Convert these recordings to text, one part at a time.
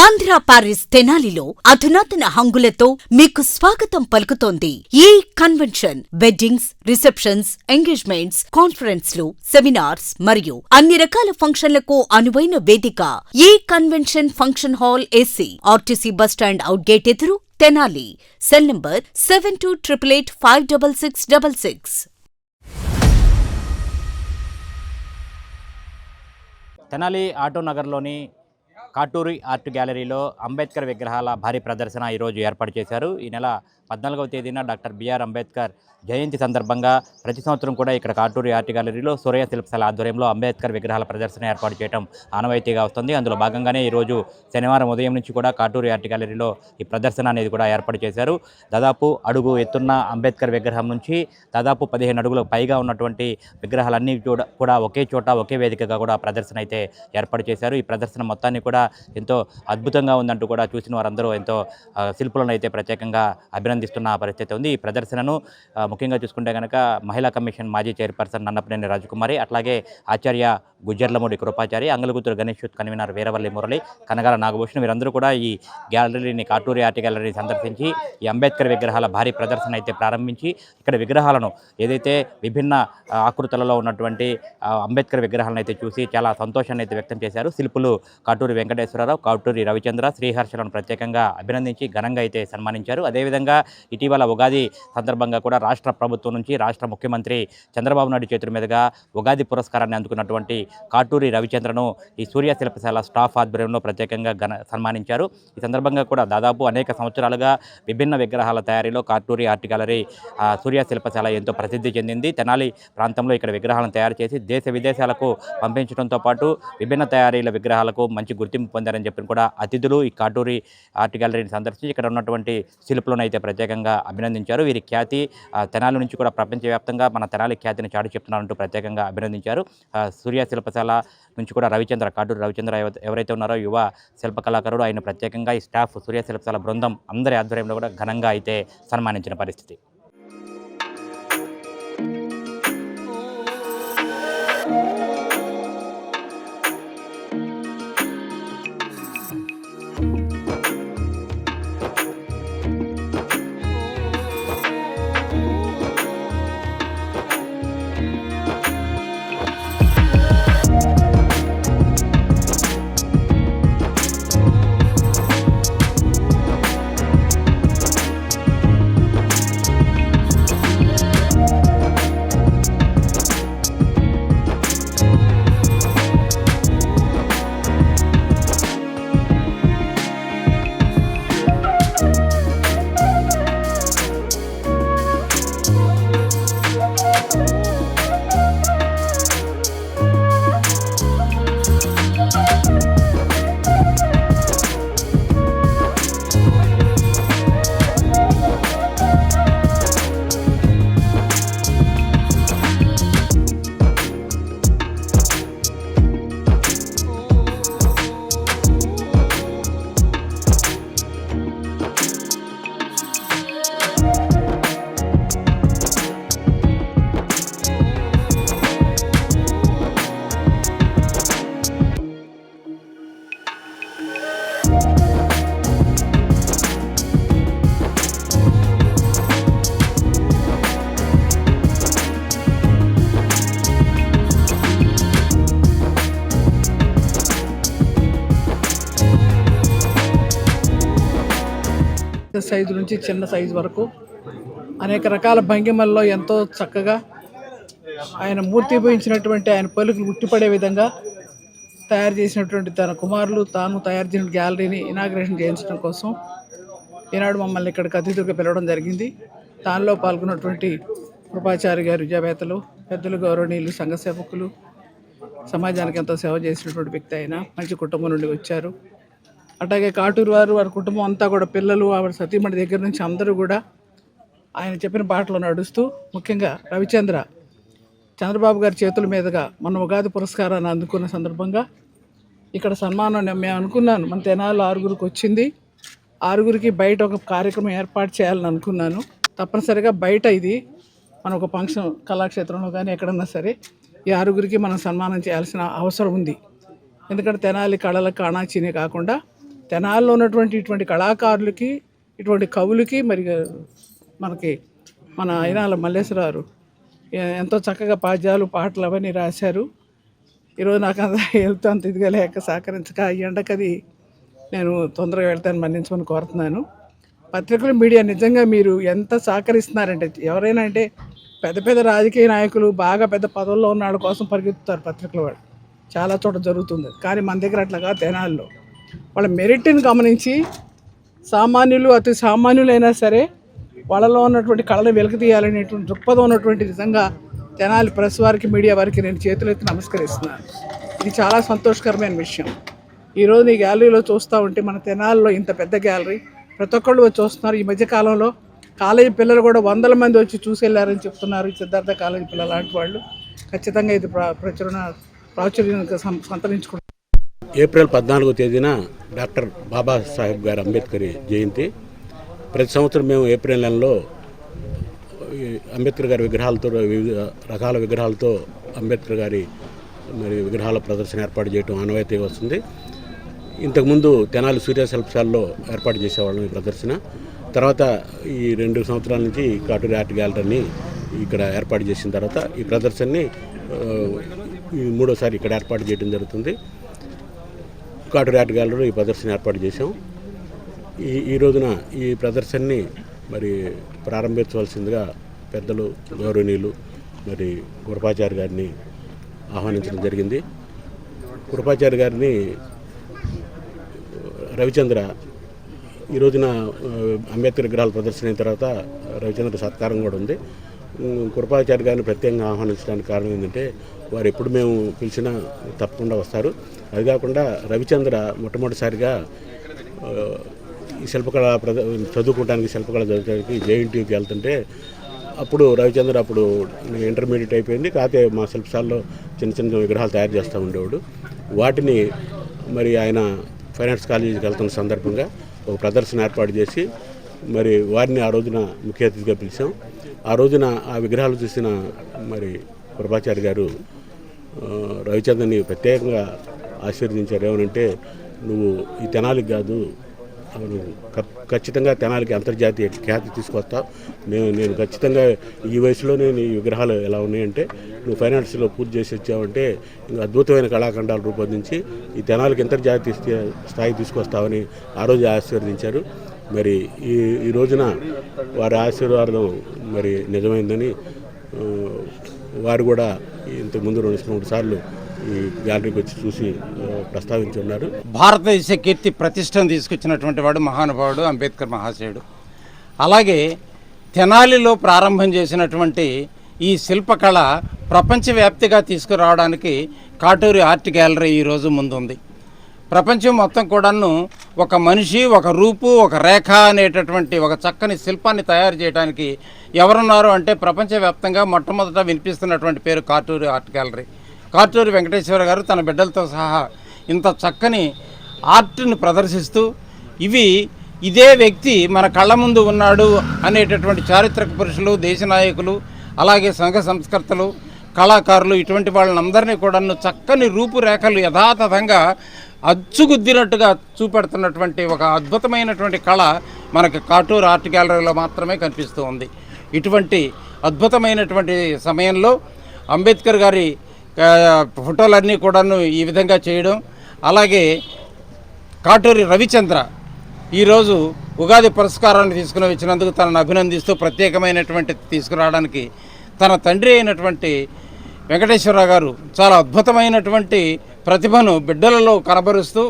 Andhra Paris తెనాలిలో అధునాతన హంగులతో మీకు స్వాగతం పలుకుతోంది ఈ కన్వెన్షన్. వెడ్డింగ్స్, రిసెప్షన్స్, ఎంగేజ్మెంట్స్, కాన్ఫరెన్స్లు, సెమినార్స్ మరియు అన్ని రకాల ఫంక్షన్లకు అనువైన వేదిక. ఈ convention function hall AC, RTC bus stand out gate ఎదురు, Tenali. Cell number 7288856666. Tenali auto నగర్లోని కాటూరి ఆర్ట్ గ్యాలరీలో అంబేద్కర్ విగ్రహాల భారీ ప్రదర్శన ఈరోజు ఏర్పాటు చేశారు. ఈ నెల 14వ తేదీన డాక్టర్ బిఆర్ అంబేద్కర్ జయంతి సందర్భంగా ప్రతి సంవత్సరం కూడా ఇక్కడ కాటూరి ఆర్ట్ గ్యాలరీలో సూర్య శిల్పశాల ఆధ్వర్యంలో అంబేద్కర్ విగ్రహాల ప్రదర్శన ఏర్పాటు చేయడం ఆనవాయితీగా వస్తుంది. అందులో భాగంగానే ఈరోజు శనివారం ఉదయం నుంచి కూడా కాటూరి ఆర్ట్ గ్యాలరీలో ఈ ప్రదర్శన అనేది కూడా ఏర్పాటు చేశారు. దాదాపు అడుగు ఎత్తున్న అంబేద్కర్ విగ్రహం నుంచి దాదాపు 15 అడుగులకు పైగా ఉన్నటువంటి విగ్రహాలన్నీ కూడా ఒకే చోట ఒకే వేదికగా కూడా ప్రదర్శన అయితే ఏర్పాటు చేశారు. ఈ ప్రదర్శన మొత్తాన్ని కూడా ఎంతో అద్భుతంగా ఉందంటూ కూడా చూసిన వారందరూ ఎంతో శిల్పులను అయితే ప్రత్యేకంగా అభినందిస్తున్న పరిస్థితి ఉంది. ఈ ప్రదర్శనను ముఖ్యంగా చూసుకుంటే కనుక మహిళా కమిషన్ మాజీ చైర్పర్సన్ నన్నపనేని రాజకుమారి, అట్లాగే ఆచార్య గుజ్జర్లమూడి కృపాచారి, అంగలగుత్తూరు గణేష్ కన్వీనర్ వీరవల్లి మురళి, కనగాల నాగభూషణ్ వీరందరూ కూడా ఈ గ్యాలరీని కాటూరి ఆర్ట్ గ్యాలరీని సందర్శించి ఈ అంబేద్కర్ విగ్రహాల భారీ ప్రదర్శన అయితే ప్రారంభించి ఇక్కడ విగ్రహాలను ఏదైతే విభిన్న ఆకృతులలో ఉన్నటువంటి అంబేద్కర్ విగ్రహాలను అయితే చూసి చాలా సంతోషాన్ని అయితే వ్యక్తం చేశారు. శిల్పులు కాటూరి వెంకటేశ్వరరావు, కాటూరి రవిచంద్ర, శ్రీహర్షలను ప్రత్యేకంగా అభినందించి ఘనంగా అయితే సన్మానించారు. అదేవిధంగా ఇటీవల ఉగాది సందర్భంగా కూడా రాష్ట్ర ప్రభుత్వం నుంచి రాష్ట్ర ముఖ్యమంత్రి చంద్రబాబు నాయుడు చేతుల మీదుగా ఉగాది పురస్కారాన్ని అందుకున్నటువంటి కాటూరి రవిచంద్రను ఈ సూర్య శిల్పశాల స్టాఫ్ ఆధ్వర్యంలో ప్రత్యేకంగా సన్మానించారు. ఈ సందర్భంగా కూడా దాదాపు అనేక సంవత్సరాలుగా విభిన్న విగ్రహాల తయారీలో కాటూరి ఆర్ట్ గ్యాలరీ సూర్య శిల్పశాల ఎంతో ప్రసిద్ధి చెందింది. తెనాలి ప్రాంతంలో ఇక్కడ విగ్రహాలను తయారు చేసి దేశ విదేశాలకు పంపించడంతో పాటు విభిన్న తయారీల విగ్రహాలకు మంచి గుర్తింపు పొందారని చెప్పి కూడా అతిథులు ఈ కాటూరి ఆర్ట్ గ్యాలరీని సందర్శించి ఇక్కడ ఉన్నటువంటి శిల్పులను అయితే ప్రత్యేకంగా అభినందించారు. వీరి ఖ్యాతి తెనాలి నుంచి కూడా ప్రపంచవ్యాప్తంగా మన తెనాలి ఖ్యాతిని చాటి చెప్తున్నారంటూ ప్రత్యేకంగా అభినందించారు. సూర్య శిల్పశాల నుంచి కూడా రవిచంద్ర, కాటూరి రవిచంద్ర ఎవరైతే ఉన్నారో యువ శిల్ప కళాకారుడు, ఆయన ప్రత్యేకంగా ఈ స్టాఫ్ సూర్య శిల్పశాల బృందం అందరి ఆధ్వర్యంలో కూడా ఘనంగా అయితే సన్మానించిన పరిస్థితి. సైజు నుంచి చిన్న సైజు వరకు అనేక రకాల భంగిమల్లో ఎంతో చక్కగా ఆయన మూర్తిభవించినటువంటి ఆయన పలుకులు ఉట్టిపడే విధంగా తయారు చేసినటువంటి తన కుమారులు తాను తయారు చేసిన గ్యాలరీని ఇనాగ్రేషన్ చేయించడం కోసం ఈనాడు మమ్మల్ని ఇక్కడికి అతిథులుగా పిలవడం జరిగింది. దానిలో పాల్గొన్నటువంటి కృపాచారి గారు, విద్యావేత్తలు, పెద్దలు, గౌరవనీయులు, సంఘ సేవకులు, సమాజానికి ఎంతో సేవ చేసినటువంటి వ్యక్తి అయినా మంచి కుటుంబం నుండి వచ్చారు. అట్లాగే కాటూరు వారి కుటుంబం అంతా కూడా, పిల్లలు, ఆవిడ సతీమణి దగ్గర నుంచి అందరూ కూడా ఆయన చెప్పిన బాటలో నడుస్తూ, ముఖ్యంగా రవిచంద్ర చంద్రబాబు గారి చేతుల మీదుగా మన ఉగాది పురస్కారాన్ని అందుకున్న సందర్భంగా ఇక్కడ సన్మానం మేము అనుకున్నాను. మన తెనాలి 6గురికి వచ్చింది, 6గురికి బయట ఒక కార్యక్రమం ఏర్పాటు చేయాలని అనుకున్నాను. తప్పనిసరిగా బయట ఇది మన ఒక ఫంక్షన్ కళాక్షేత్రంలో కానీ ఎక్కడన్నా సరే ఈ 6గురికి మనం సన్మానం చేయాల్సిన అవసరం ఉంది. ఎందుకంటే తెనాలి కళలకు అణాచీనే కాకుండా తెనాల్లో ఉన్నటువంటి ఇటువంటి కళాకారులకి, ఇటువంటి కవులకి, మరి మనకి మన అయినాల మల్లేశ్వరరావు ఎంతో చక్కగా పద్యాలు, పాటలు అవన్నీ రాశారు. ఈరోజు నాకు అంత హెల్త్ అంత ఇదిగా లేక సహకరించక ఈ ఎండకది నేను తొందరగా వెళ్తాను, మన్నించమని కోరుతున్నాను. పత్రికలు, మీడియా నిజంగా మీరు ఎంత సహకరిస్తున్నారంటే, ఎవరైనా అంటే పెద్ద పెద్ద రాజకీయ నాయకులు, బాగా పెద్ద పదవుల్లో ఉన్న వాళ్ళ కోసం పరిగెత్తుతారు పత్రికల వాళ్ళు, చాలా చోట జరుగుతుంది. కానీ మన దగ్గర అట్లాగా తెనాల్లో వాళ్ళ మెరిట్ని గమనించి సామాన్యులు, అతి సామాన్యులైనా సరే వాళ్ళలో ఉన్నటువంటి కళను వెలికి తీయాలనేటువంటి దృక్పథం ఉన్నటువంటి నిజంగా తెనాలి ప్రెస్ వారికి, మీడియా వారికి నేను చేతులెత్తి నమస్కరిస్తున్నాను. ఇది చాలా సంతోషకరమైన విషయం. ఈరోజు ఈ గ్యాలరీలో చూస్తూ ఉంటే మన తెనాలిలో ఇంత పెద్ద గ్యాలరీ, ప్రతి ఒక్కళ్ళు వచ్చి చూస్తున్నారు. ఈ మధ్యకాలంలో కాలేజీ పిల్లలు కూడా 100 మంది వచ్చి చూసి వెళ్ళారని చెప్తున్నారు. సిద్ధార్థ కాలేజీ పిల్లలు లాంటి వాళ్ళు. ఖచ్చితంగా ఇది ప్రాచుర్యం సంతరించుకుంటారు. ఏప్రిల్ 14వ తేదీన డాక్టర్ బాబాసాహెబ్ గారు అంబేద్కర్ జయంతి. ప్రతి సంవత్సరం మేము ఏప్రిల్ నెలలో అంబేద్కర్ గారి విగ్రహాలతో, వివిధ రకాల విగ్రహాలతో అంబేద్కర్ గారి మరి విగ్రహాల ప్రదర్శన ఏర్పాటు చేయడం ఆనవాయితీగా వస్తుంది. ఇంతకుముందు తెనాలి సూర్య శిల్పశాలలో ఏర్పాటు చేసేవాళ్ళం ఈ ప్రదర్శన. తర్వాత ఈ 2 సంవత్సరాల నుంచి కాటూరి ఆర్ట్ గ్యాలరీని ఇక్కడ ఏర్పాటు చేసిన తర్వాత ఈ ప్రదర్శనని మూడోసారి ఇక్కడ ఏర్పాటు చేయడం జరుగుతుంది. కాటూరి ఆర్ట్ గ్యాలరీలో ఈ ప్రదర్శన ఏర్పాటు చేశాం. ఈ రోజున ఈ ప్రదర్శనని మరి ప్రారంభించవలసిందిగా పెద్దలు, గౌరవనీయులు మరి కృపాచారి గారిని ఆహ్వానించడం జరిగింది. కృపాచారి గారిని రవిచంద్ర ఈ రోజున అంబేద్కర్ విగ్రహాల ప్రదర్శన అయిన తర్వాత రవిచంద్ర సత్కారం కూడా ఉంది. కృపాచారి గారిని ప్రత్యేకంగా ఆహ్వానించడానికి కారణం ఏంటంటే వారు ఎప్పుడు మేము పిలిచినా తప్పకుండా వస్తారు. అది కాకుండా రవిచంద్ర మొట్టమొదటిసారిగా ఈ శిల్పకళ చదువుకోవడానికి, శిల్పకళ చదువుకోవడానికి జేఎన్టీయూకి వెళ్తుంటే అప్పుడు రవిచంద్ర ఇంటర్మీడియట్ అయిపోయింది. కాకపోతే మా శిల్పశాలలో చిన్న చిన్న విగ్రహాలు తయారు చేస్తూ ఉండేవాడు. వాటిని మరి ఆయన ఫైన్ ఆర్ట్స్ కాలేజీకి వెళ్తున్న సందర్భంగా ఒక ప్రదర్శన ఏర్పాటు చేసి మరి వారిని ఆ రోజున ముఖ్య అతిథిగా పిలిచాం. ఆ రోజున ఆ విగ్రహాలు చూసిన మరి కృపాచారి గారు రవిచంద్రని ప్రత్యేకంగా ఆశీర్వదించారు. ఏమనంటే, నువ్వు ఈ తెనాలికి కాదు, ఖచ్చితంగా తెనాలికి అంతర్జాతీయ ఖ్యాతి తీసుకొస్తావు. నేను ఖచ్చితంగా ఈ వయసులోనే నీ విగ్రహాలు ఎలా ఉన్నాయంటే, నువ్వు ఫైన్ ఆర్ట్స్లో పూర్తి చేసి వచ్చావంటే ఇంకా అద్భుతమైన కళాఖండాలు రూపొందించి ఈ తెనాలికి అంతర్జాతీయ స్థాయి తీసుకొస్తావని ఆ రోజు ఆశీర్వదించారు. మరి ఈ రోజున వారి ఆశీర్వాదం మరి నిజమైందని వారు కూడా ఇంతకుముందు 2-3 సార్లు ఈ గ్యాలరీకి వచ్చి చూసి ప్రస్తావించి ఉన్నారు. భారతదేశ కీర్తి ప్రతిష్టను తీసుకొచ్చినటువంటి వాడు మహానుభావుడు అంబేద్కర్ మహాశయుడు. అలాగే తెనాలిలో ప్రారంభం చేసినటువంటి ఈ శిల్పకళ ప్రపంచవ్యాప్తిగా తీసుకురావడానికి కాటూరి ఆర్ట్ గ్యాలరీ ఈరోజు ముందుంది. ప్రపంచం మొత్తం కూడాను ఒక మనిషి, ఒక రూపు, ఒక రేఖ అనేటటువంటి ఒక చక్కని శిల్పాన్ని తయారు చేయడానికి ఎవరున్నారు అంటే ప్రపంచవ్యాప్తంగా మొట్టమొదట వినిపిస్తున్నటువంటి పేరు కాటూరి ఆర్ట్ గ్యాలరీ. కాటూరి వెంకటేశ్వర గారు తన బిడ్డలతో సహా ఇంత చక్కని ఆర్ట్ని ప్రదర్శిస్తూ ఇదే వ్యక్తి మన కళ్ళ ముందు ఉన్నాడు అనేటటువంటి చారిత్రక పురుషులు, దేశ నాయకులు, అలాగే సంఘ సంస్కర్తలు, కళాకారులు, ఇటువంటి వాళ్ళందరినీ కూడా చక్కని రూపురేఖలు యథాతథంగా అచ్చుగుద్దినట్టుగా చూపెడుతున్నటువంటి ఒక అద్భుతమైనటువంటి కళ మనకి కాటూరు ఆర్ట్ గ్యాలరీలో మాత్రమే కనిపిస్తూ ఉంది. ఇటువంటి అద్భుతమైనటువంటి సమయంలో అంబేద్కర్ గారి ఫోటోలన్నీ కూడాను ఈ విధంగా చేయడం, అలాగే కాటూరి రవిచంద్ర ఈరోజు ఉగాది పురస్కారాన్ని తీసుకుని వచ్చినందుకు తనను అభినందిస్తూ ప్రత్యేకమైనటువంటి తీసుకురావడానికి తన తండ్రి అయినటువంటి వెంకటేశ్వరరావు గారు చాలా అద్భుతమైనటువంటి ప్రతిభను బిడ్డలలో కనబరుస్తూ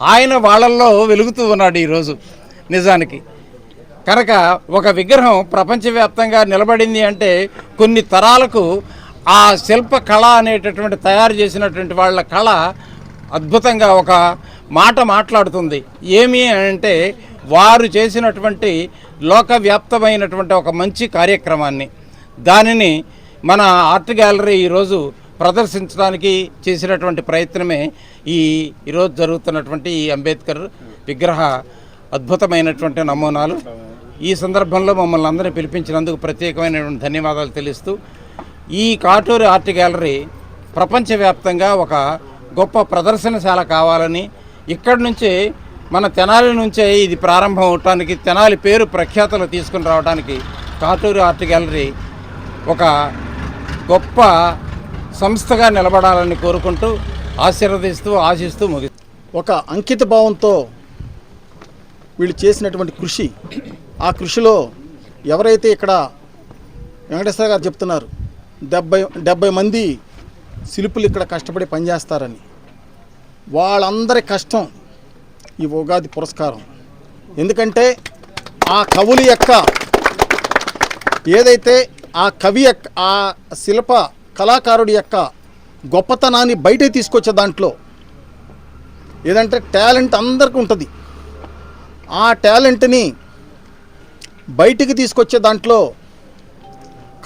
ఆయన వాళ్ళల్లో వెలుగుతూ ఉన్నాడు ఈరోజు. నిజానికి కనుక ఒక విగ్రహం ప్రపంచవ్యాప్తంగా నిలబడింది అంటే కొన్ని తరాలకు ఆ శిల్ప కళ అనేటటువంటి తయారు చేసినటువంటి వాళ్ళ కళ అద్భుతంగా ఒక మాట మాట్లాడుతుంది. ఏమి అంటే వారు చేసినటువంటి లోకవ్యాప్తమైనటువంటి ఒక మంచి కార్యక్రమాన్ని, దానిని మన ఆర్ట్ గ్యాలరీ ఈరోజు ప్రదర్శించడానికి చేసినటువంటి ప్రయత్నమే ఈరోజు జరుగుతున్నటువంటి ఈ అంబేద్కర్ విగ్రహ అద్భుతమైనటువంటి నమూనాలు. ఈ సందర్భంలో మమ్మల్ని అందరినీ పిలిపించినందుకు ప్రత్యేకమైనటువంటి ధన్యవాదాలు తెలుస్తూ, ఈ కాటూరి ఆర్ట్ గ్యాలరీ ప్రపంచవ్యాప్తంగా ఒక గొప్ప ప్రదర్శనశాల కావాలని, ఇక్కడి నుంచి మన తెనాలి నుంచే ఇది ప్రారంభం అవటానికి, తెనాలి పేరు ప్రఖ్యాతలు తీసుకుని రావడానికి కాటూరి ఆర్ట్ గ్యాలరీ ఒక గొప్ప సంస్థగా నిలబడాలని కోరుకుంటూ ఆశీర్వదిస్తూ ఆశిస్తూ ఒక అంకిత భావంతో వీళ్ళు చేసినటువంటి కృషి, ఆ కృషిలో ఎవరైతే ఇక్కడ వెంకటేశ్వర గారు చెప్తున్నారు 70 మంది శిల్పులు ఇక్కడ కష్టపడి పనిచేస్తారని, వాళ్ళందరి కష్టం ఈ ఉగాది పురస్కారం. ఎందుకంటే ఆ కవుల యొక్క ఏదైతే ఆ కవి యొక్క ఆ శిల్ప కళాకారుడి యొక్క గొప్పతనాన్ని బయట తీసుకొచ్చే దాంట్లో ఏదంటే టాలెంట్ అందరికీ ఉంటుంది. ఆ టాలెంట్ని బయటికి తీసుకొచ్చే దాంట్లో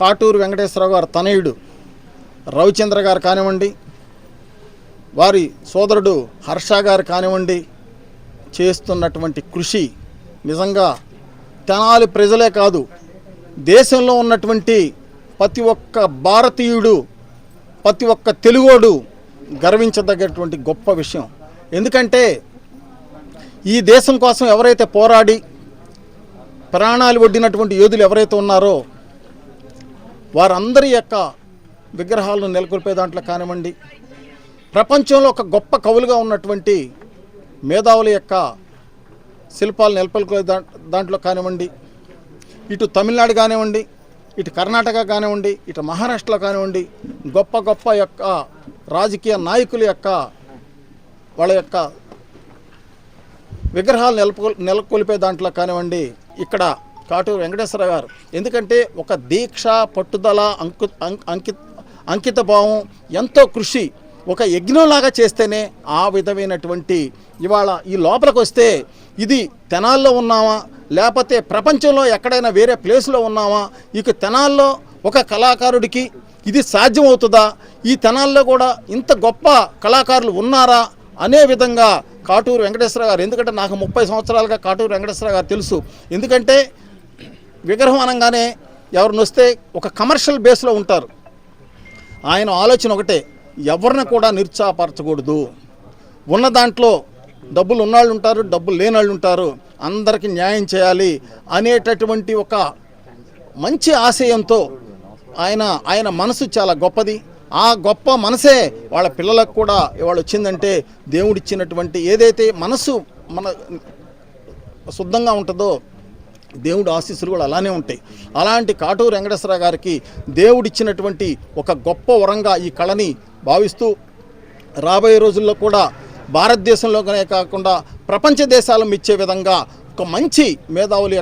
కాటూరు వెంకటేశ్వరరావు గారు తనయుడు రవిచంద్ర గారు కానివ్వండి, వారి సోదరుడు హర్ష గారు కానివ్వండి, చేస్తున్నటువంటి కృషి నిజంగా తెనాలి ప్రజలే కాదు, దేశంలో ఉన్నటువంటి ప్రతి ఒక్క భారతీయుడు, ప్రతి ఒక్క తెలుగోడు గర్వించదగ్గటువంటి గొప్ప విషయం. ఎందుకంటే ఈ దేశం కోసం ఎవరైతే పోరాడి ప్రాణాలు ఒడ్డినటువంటి యోధులు ఎవరైతే ఉన్నారో వారందరి యొక్క విగ్రహాలను నెలకొల్పే దాంట్లో కానివ్వండి, ప్రపంచంలో ఒక గొప్ప కవులుగా ఉన్నటువంటి మేధావుల యొక్క శిల్పాలు నెలకొల్పే దాంట్లో కానివ్వండి, ఇటు తమిళనాడు కానివ్వండి, ఇటు కర్ణాటక కానివ్వండి, ఇటు మహారాష్ట్రలో కానివ్వండి, గొప్ప గొప్ప యొక్క రాజకీయ నాయకుల యొక్క వాళ్ళ యొక్క విగ్రహాలు నెలకొల్పే దాంట్లో కానివ్వండి, ఇక్కడ కాటూరు వెంకటేశ్వర గారు ఎందుకంటే ఒక దీక్ష, పట్టుదల, అంకిత భావం, ఎంతో కృషి, ఒక యజ్ఞంలాగా చేస్తేనే ఆ విధమైనటువంటి ఇవాళ ఈ లోపలికి వస్తే ఇది తెనాల్లో ఉన్నామా లేకపోతే ప్రపంచంలో ఎక్కడైనా వేరే ప్లేస్లో ఉన్నామా, ఇక తెనాల్లో ఒక కళాకారుడికి ఇది సాధ్యమవుతుందా, ఈ తెనాల్లో కూడా ఇంత గొప్ప కళాకారులు ఉన్నారా అనే విధంగా కాటూరు వెంకటేశ్వర గారు, ఎందుకంటే నాకు 30 సంవత్సరాలుగా కాటూరు వెంకటేశ్వర గారు తెలుసు. ఎందుకంటే విగ్రహం అనగానే ఎవరిని వస్తే ఒక కమర్షియల్ బేస్లో ఉంటారు. ఆయన ఆలోచన ఒకటే, ఎవరిని కూడా నిరుత్సాహపరచకూడదు, ఉన్న దాంట్లో డబ్బులు ఉన్నవాళ్ళు ఉంటారు, డబ్బులు లేని వాళ్ళు ఉంటారు, అందరికీ న్యాయం చేయాలి అనేటటువంటి ఒక మంచి ఆశయంతో ఆయన మనసు చాలా గొప్పది. ఆ గొప్ప మనసే వాళ్ళ పిల్లలకు కూడా ఇవాళ వచ్చిందంటే దేవుడిచ్చినటువంటి ఏదైతే మనసు మన శుద్ధంగా ఉంటుందో దేవుడు ఆశీస్సులు కూడా అలానే ఉంటాయి. అలాంటి కాటూరు వెంకటేశ్వర గారికి దేవుడిచ్చినటువంటి ఒక గొప్ప వరంగా ఈ కళని భావిస్తూ రాబోయే రోజుల్లో కూడా భారతదేశంలోనే కాకుండా ప్రపంచ దేశాలను మెచ్చే విధంగా ఒక మంచి మేధావుల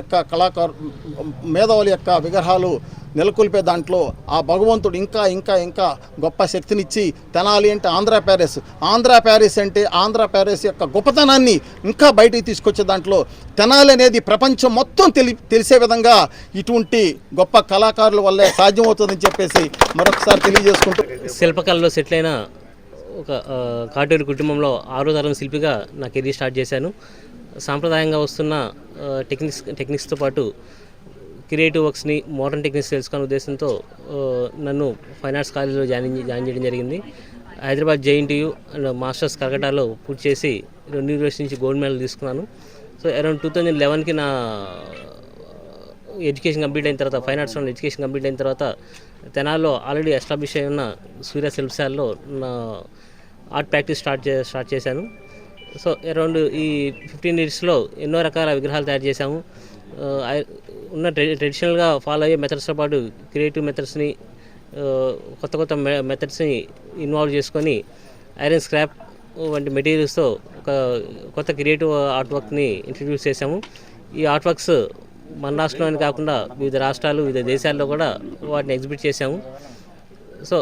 యొక్క విగ్రహాలు నెలకొల్పే దాంట్లో ఆ భగవంతుడు ఇంకా ఇంకా ఇంకా గొప్ప శక్తినిచ్చి, తెనాలి అంటే ఆంధ్ర ప్యారిస్ అంటే ఆంధ్ర ప్యారిస్ యొక్క గొప్పతనాన్ని ఇంకా బయటికి తీసుకొచ్చే దాంట్లో తెనాలి అనేది ప్రపంచం మొత్తం తెలిసే విధంగా ఇటువంటి గొప్ప కళాకారుల వల్లే సాధ్యమవుతుందని చెప్పేసి మరొకసారి తెలియజేసుకుంటూ, శిల్పకళలో సెటిల్ అయిన ఒక కాటూరు కుటుంబంలో 6వ తరం శిల్పిగా నా కెరీర్ స్టార్ట్ చేశాను. సాంప్రదాయంగా వస్తున్న టెక్నిక్స్తో పాటు క్రియేటివ్ వర్క్స్ని, మోడర్న్ టెక్నిక్స్ తెలుసుకునే ఉద్దేశంతో నన్ను ఫైన్ ఆర్ట్స్ కాలేజీలో జాయిన్ చేయడం జరిగింది. హైదరాబాద్ JNTU అండ్ మాస్టర్స్ కలకట్టాలో పూర్తి చేసి 2 యూనివర్సిటీ నుంచి గోల్డ్ మెడల్ తీసుకున్నాను. సో అరౌండ్ 2011కి నా ఎడ్యుకేషన్ కంప్లీట్ అయిన తర్వాత, ఫైన్ ఆర్ట్స్లో ఎడ్యుకేషన్ కంప్లీట్ అయిన తర్వాత తెనాల్లో ఆల్రెడీ ఎస్టాబ్లిష్ అయి ఉన్న సూర్య శిల్పశాలలో నా ఆర్ట్ ప్రాక్టీస్ స్టార్ట్ చేశాను. సో అరౌండ్ ఈ 15 ఇయర్స్లో ఎన్నో రకాల విగ్రహాలు తయారు చేశాము. ఉన్న ట్రెడిషనల్గా ఫాలో అయ్యే మెథడ్స్తో పాటు క్రియేటివ్ మెథడ్స్ని, కొత్త మెథడ్స్ని ఇన్వాల్వ్ చేసుకొని ఐరన్ స్క్రాప్ వంటి మెటీరియల్స్తో ఒక కొత్త క్రియేటివ్ ఆర్ట్ వర్క్ని ఇంట్రడ్యూస్ చేశాము. ఈ ఆర్ట్ వర్క్స్ మన రాష్ట్రంలోనే కాకుండా వివిధ రాష్ట్రాలు, వివిధ దేశాల్లో కూడా వాటిని ఎగ్జిబిట్ చేశాము. సో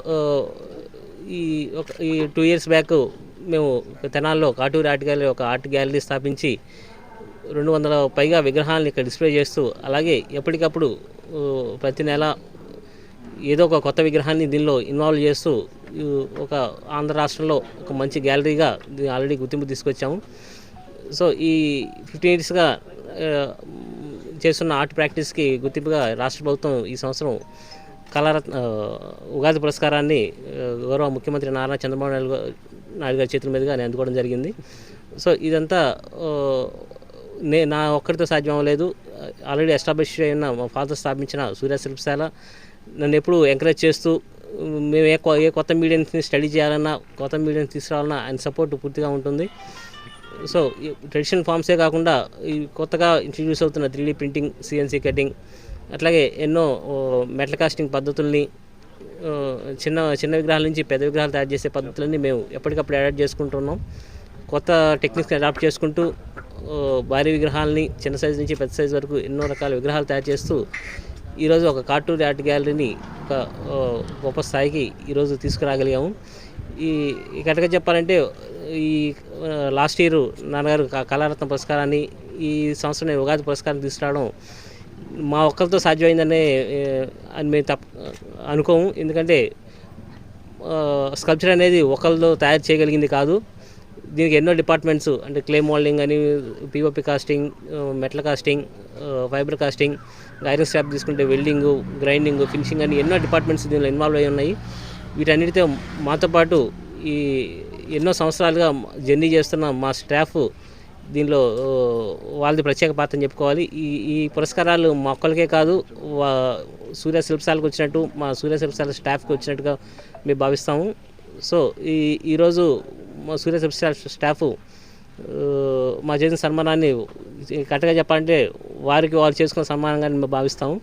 ఈ 2 ఇయర్స్ బ్యాక్ మేము తెనాల్లో కాటూరి ఆర్ట్ గ్యాలరీ ఒక ఆర్ట్ గ్యాలరీ స్థాపించి 200 పైగా విగ్రహాలను ఇక్కడ డిస్ప్లే చేస్తూ, అలాగే ఎప్పటికప్పుడు ప్రతి నెల ఏదో ఒక కొత్త విగ్రహాన్ని దీనిలో ఇన్వాల్వ్ చేస్తూ ఒక ఆంధ్ర రాష్ట్రంలో ఒక మంచి గ్యాలరీగా ఆల్రెడీ గుర్తింపు తీసుకొచ్చాము. సో ఈ 15 ఇయర్స్గా చేస్తున్న ఆర్ట్ ప్రాక్టీస్కి గుర్తింపుగా రాష్ట్ర ప్రభుత్వం ఈ సంవత్సరం కళారత్న ఉగాది పురస్కారాన్ని గౌరవ ముఖ్యమంత్రి నారా చంద్రబాబు నాయుడు గారి చేతుల మీదుగా నేను అందుకోవడం జరిగింది. సో ఇదంతా నా ఒక్కరితో సాధ్యం అవ్వలేదు. ఆల్రెడీ ఎస్టాబ్లిష్ అయిన మా ఫాదర్ స్థాపించిన సూర్య శిల్పశాల నన్ను ఎప్పుడూ ఎంకరేజ్ చేస్తూ మేము ఏ కొత్త మీడియంని స్టడీ చేయాలన్నా, కొత్త మీడియం తీసుకురావాలన్నా ఆయన సపోర్ట్ పూర్తిగా ఉంటుంది. సో ట్రెడిషనల్ ఫార్మ్సే కాకుండా ఈ కొత్తగా ఇంట్రడ్యూస్ అవుతున్న 3D ప్రింటింగ్, CNC కటింగ్, అట్లాగే ఎన్నో మెటల్ కాస్టింగ్ పద్ధతుల్ని, చిన్న విగ్రహాల నుంచి పెద్ద విగ్రహాలు తయారు చేసే పద్ధతులన్నీ మేము ఎప్పటికప్పుడు అడాప్ట్ చేసుకుంటున్నాం. కొత్త టెక్నిక్స్ని అడాప్ట్ చేసుకుంటూ భారీ విగ్రహాలని చిన్న సైజు నుంచి పెద్ద సైజు వరకు ఎన్నో రకాల విగ్రహాలు తయారు చేస్తూ ఈరోజు ఒక కాటూరి ఆర్ట్ గ్యాలరీని ఒక గొప్ప స్థాయికి ఈరోజు తీసుకురాగలిగాము. ఈ కరెక్ట్గా చెప్పాలంటే ఈ లాస్ట్ ఇయర్ నాన్నగారు కళారత్న పురస్కారాన్ని, ఈ సంవత్సరం నేను ఉగాది పురస్కారం తీసుకురావడం మా ఒక్కరితో సాధ్యమైందనే అని మేము అనుకోము. ఎందుకంటే స్కల్ప్చర్ అనేది ఒకరితో తయారు చేయగలిగింది కాదు. దీనికి ఎన్నో డిపార్ట్మెంట్స్ అంటే క్లే మోల్డింగ్ అని, POP casting, metal casting, fibre casting, iron scrap తీసుకుంటే వెల్డింగు, గ్రైండింగ్, ఫినిషింగ్ అని ఎన్నో డిపార్ట్మెంట్స్ దీనిలో ఇన్వాల్వ్ అయి ఉన్నాయి. వీటన్నిటితో మాతో పాటు ఈ ఎన్నో సంవత్సరాలుగా జర్నీ చేస్తున్న మా స్టాఫ్ దీనిలో వాళ్ళది ప్రత్యేక పాత్ర అని చెప్పుకోవాలి. ఈ పురస్కారాలు మా ఒక్కరికే కాదు, సూర్య శిల్పశాలకు వచ్చినట్టు మా సూర్య శిల్పశాల స్టాఫ్కి వచ్చినట్టుగా మేము భావిస్తాము. సో ఈరోజు మా సూర్య శిల్పశాల స్టాఫ్ మా చేసిన సన్మానాన్ని కరెక్ట్గా చెప్పాలంటే వారికి వాళ్ళు చేసుకున్న సన్మానంగా మేము భావిస్తాము.